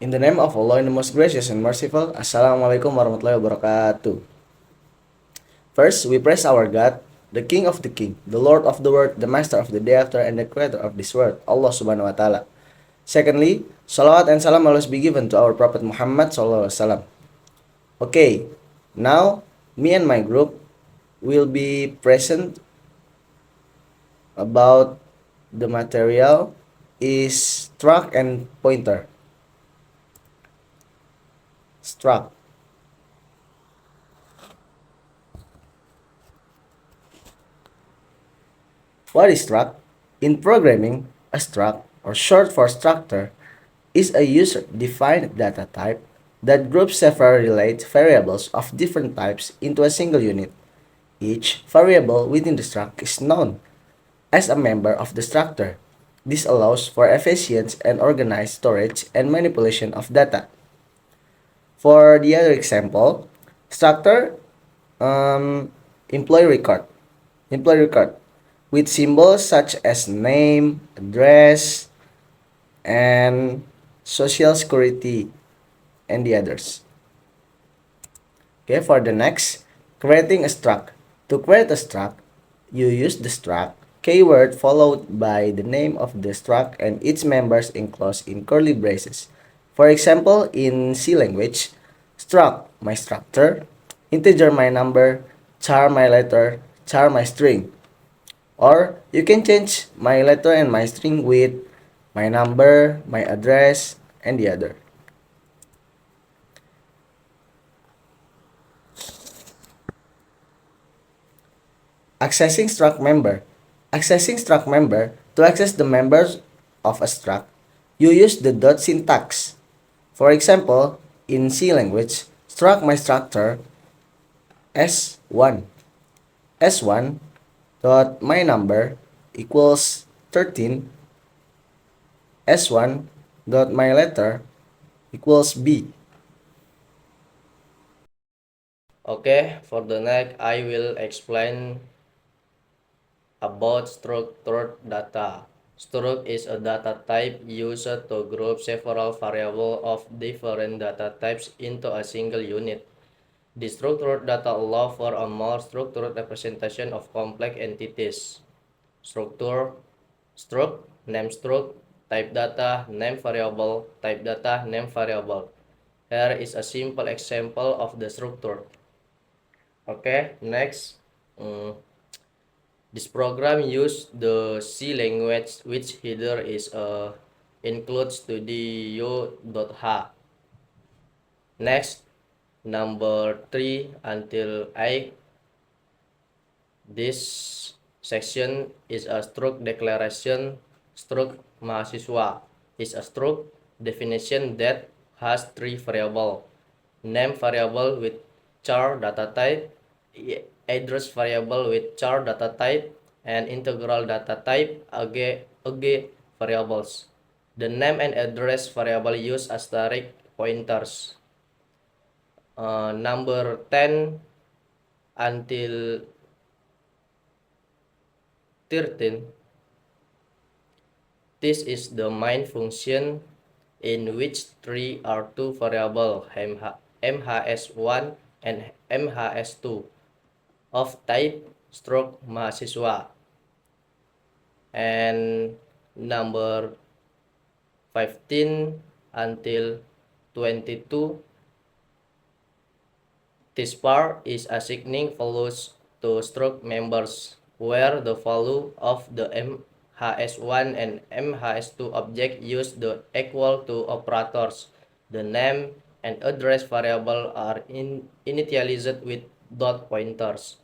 In the name of Allah, in the most gracious and merciful, Assalamualaikum warahmatullahi wabarakatuh. First, we praise our God, the King of the King, the Lord of the world, the Master of the day after, and the Creator of this world, Allah Subhanahu wa Ta'ala. Secondly, salawat and salam always be given to our Prophet Muhammad Sallallahu Alaihi Wasallam. Okay, now me and my group will be present about the material is struct and pointer. Struct. What is struct? In programming, a struct, or short for structure, is a user-defined data type that groups several relate variables of different types into a single unit. Each variable within the struct is known as a member of the structure. This allows for efficient and organized storage and manipulation of data. For the other example, structure um, employee record. Employee record with symbols such as name, address, and social security and the others. Okay, for the next, creating a struct. To create a struct, you use the struct keyword followed by the name of the struct and its members enclosed in curly braces. For example, in C language, struct my structure, integer my number, char my letter, char my string. Or you can change my letter and my string with my number, my address, and the other. Accessing struct member. Accessing struct member, to access the members of a struct, you use the dot syntax. For example, in C language, struct my structure S1. S1 dot my number equals 13. S1 dot my letter equals B. Okay, for the next, I will explain about structured data. Struct is a data type used to group several variables of different data types into a single unit. The structured data allow for a more structured representation of complex entities. Structure, struct, name struct, type data, name variable, type data, name variable. Here is a simple example of the structure. Okay, next. This program uses the C language, which header is include studio.h. Next, number 3 until 8. This section is a struct declaration. Struct mahasiswa is a struct definition that has 3 variables: name variable with char data type, address variable with char data type, and integral data type ag variables. The name and address variable use asterisk pointers. Number 10 until 13. This is the main function in which 3 are two variables MHS1 and MHS2 of type struct mahasiswa. And number 15 until 22. This part is assigning values to struct members, where the value of the MHS1 and MHS2 object use the equal to operators. The name and address variable are initialized with dot pointers.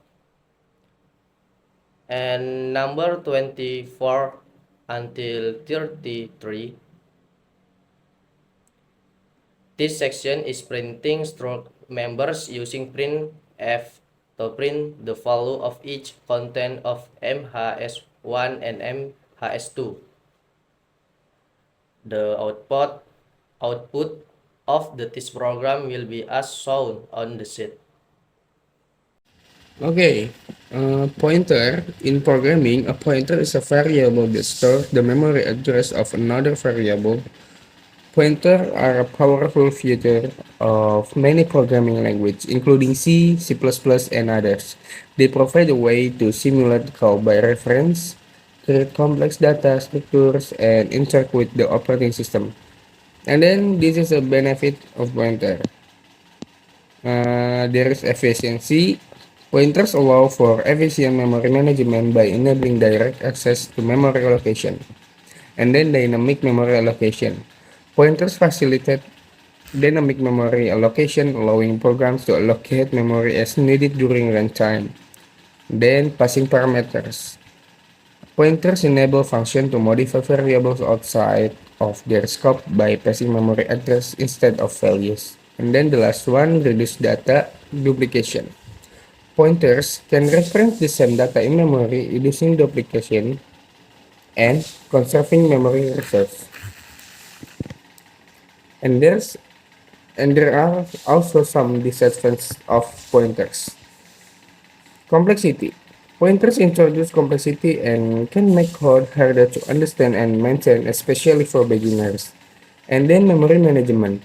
And number 24 until 33. This section is printing struct members using printf to print the value of each content of MHS1 and MHS2. The output of this program will be as shown on the sheet. Okay, pointer. In programming, a pointer is a variable that stores the memory address of another variable. Pointers are a powerful feature of many programming languages, including C, C++, and others. They provide a way to simulate call by reference, create complex data structures, and interact with the operating system. And then this is a benefit of pointer. There is efficiency. Pointers allow for efficient memory management by enabling direct access to memory allocation. And then dynamic memory allocation. Pointers facilitate dynamic memory allocation, allowing programs to allocate memory as needed during runtime. Then passing parameters. Pointers enable function to modify variables outside of their scope by passing memory address instead of values. And then the last one, reduce data duplication. Pointers can reference the same data in memory, reducing duplication and conserving memory reserves. And there are also some disadvantages of pointers. Complexity. Pointers introduce complexity and can make code harder to understand and maintain, especially for beginners. And then memory management.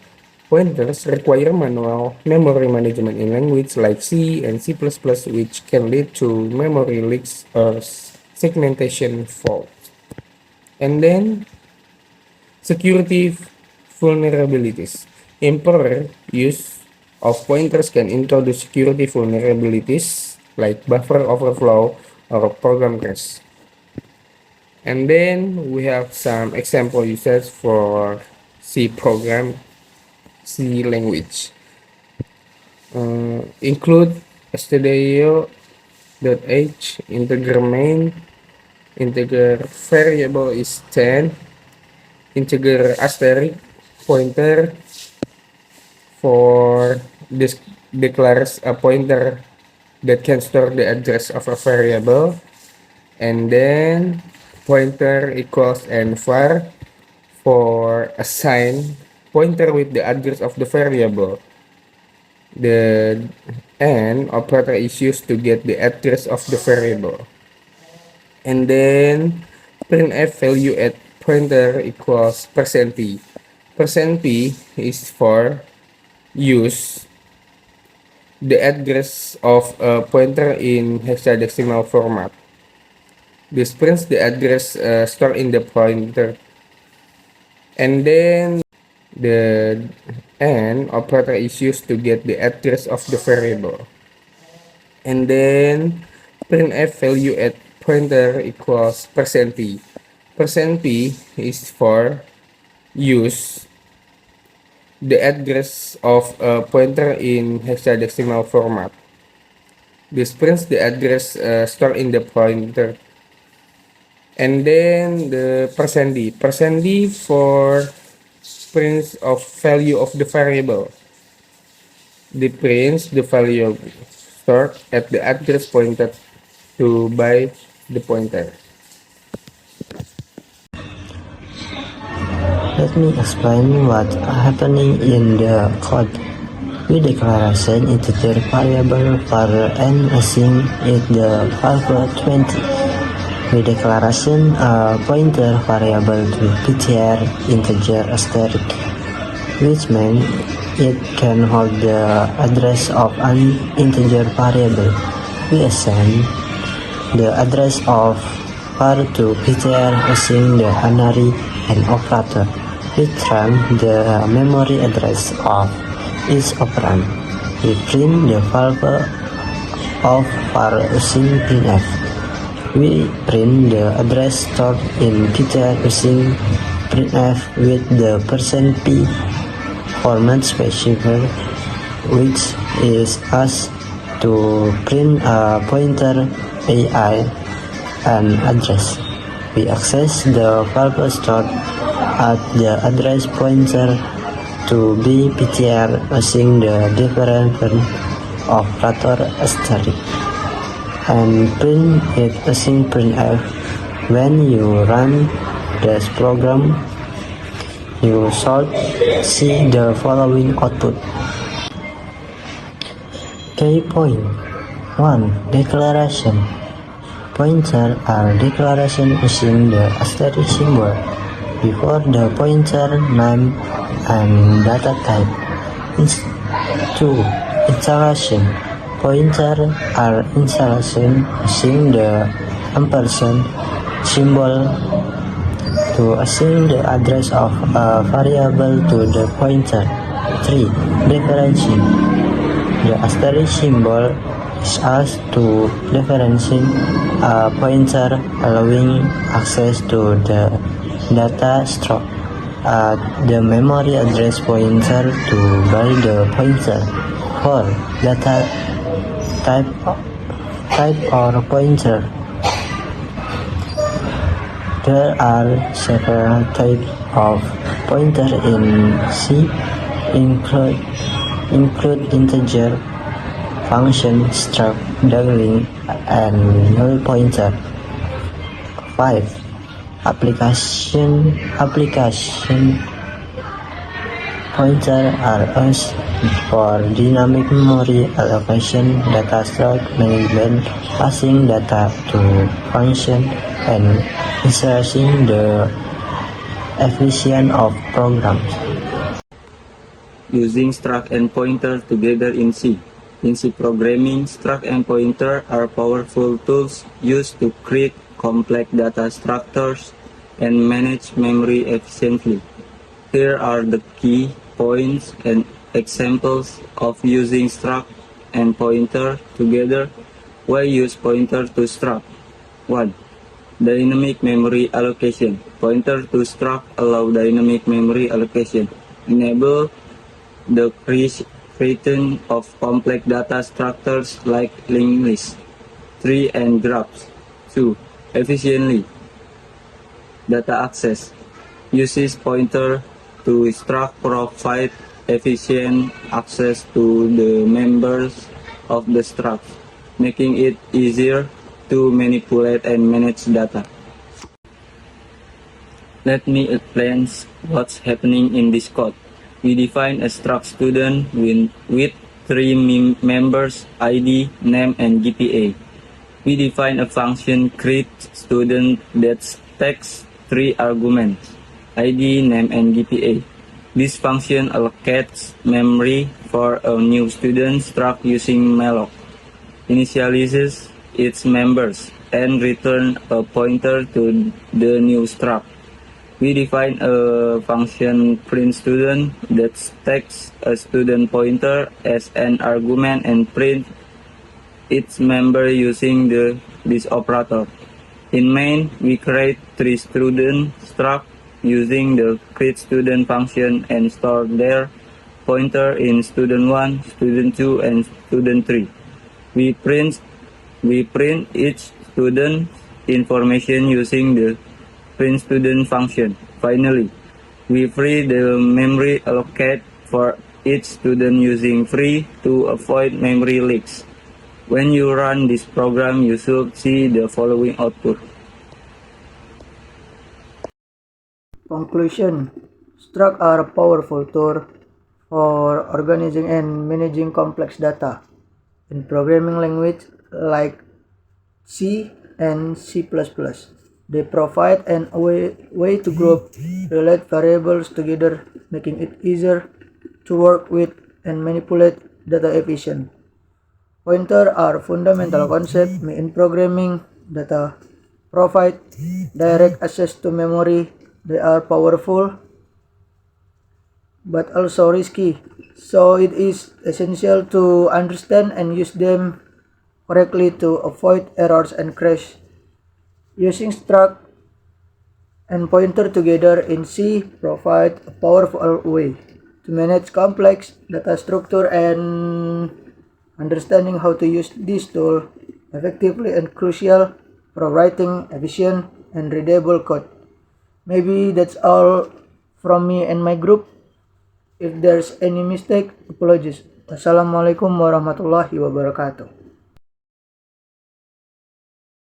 Pointers require manual memory management in languages like C and C++, which can lead to memory leaks or segmentation faults. And then security vulnerabilities. Improper use of pointers can introduce security vulnerabilities like buffer overflow or program crash. And then we have some example uses for C language. Include stdio.h, integer main, integer variable is 10, integer asterisk pointer for this declares a pointer that can store the address of a variable, and then pointer equals and var for assign pointer with the address of the variable. The and operator is used to get the address of the variable. And then printf value at pointer equals %p. %p is for use the address of a pointer in hexadecimal format. This prints the address stored in the pointer. And then the and operator is used to get the address of the variable. And then printf value at pointer equals %p. %p is for use the address of a pointer in hexadecimal format. This prints the address stored in the pointer. And then the %d. %d for prints of value of the variable. The prints the value stored at the address pointed to by the pointer. Let me explain what's happening in the code. We declaration integer variable var and assign it the value 20. We declaration a pointer variable to ptr integer asterisk, which means it can hold the address of an integer variable. We assign the address of var to ptr using the canary and operator. We return the memory address of each operand. We print the value of var using printf. We print the address stored in ptr using printf with the %p format specifier, which is asked to print a pointer ai and address. We access the value stored at the address pointer to be ptr using the different operator asterisk, and print it using printf. When you run this program, you should see the following output. Key point 1. Declaration. Pointer are declaration using the asterisk symbol. before the pointer name and data type. 2. Installation. Pointer are installation using the ampersand symbol to assign the address of a variable to the pointer. 3. Differentiation. The asterisk symbol is used to differentiate a pointer, allowing access to the data stored at the memory address pointer to by the pointer. 4. Data type or pointer. There are several types of pointer in C, include integer, function, struct, doubling, and null pointer. 5. Application pointer are used for dynamic memory allocation, data stored management, passing data to function, and ensuring the efficiency of programs. Using struct and pointer together in C. In C programming, struct and pointer are powerful tools used to create complex data structures and manage memory efficiently. Here are the key points and examples of using struct and pointer together. Why use pointer to struct? 1. Dynamic memory allocation. Pointer to struct allow dynamic memory allocation. Enable the creation of complex data structures like linked lists, tree, and graphs. 2. Efficiently. Data access. Uses pointer to struct provide efficient access to the members of the struct, making it easier to manipulate and manage data. Let me explain what's happening in this code. We define a struct student with three members, ID, name, and GPA. We define a function create student that takes three arguments, ID, name, and GPA. This function allocates memory for a new student struct using malloc, initializes its members, and return a pointer to the new struct. We define a function print student that takes a student pointer as an argument and print its member using this operator. In main, we create three student struct using the create student function and store their pointer in student 1, student 2, and student 3. We print each student information using the print student function. Finally, we free the memory allocate for each student using free to avoid memory leaks. When you run this program, you should see the following output. Conclusion. Struct are a powerful tool for organizing and managing complex data in programming language like C and C++. They provide a way to group relate variables together, making it easier to work with and manipulate data efficient. Pointers are fundamental concept in programming that provide direct access to memory. They are powerful but also risky, so it is essential to understand and use them correctly to avoid errors and crash. Using struct and pointer together in C provide a powerful way to manage complex data structure, and understanding how to use this tool effectively and crucial for writing efficient and readable code. Maybe that's all from me and my group. If there's any mistake, apologies. Wassalamualaikum warahmatullahi wabarakatuh.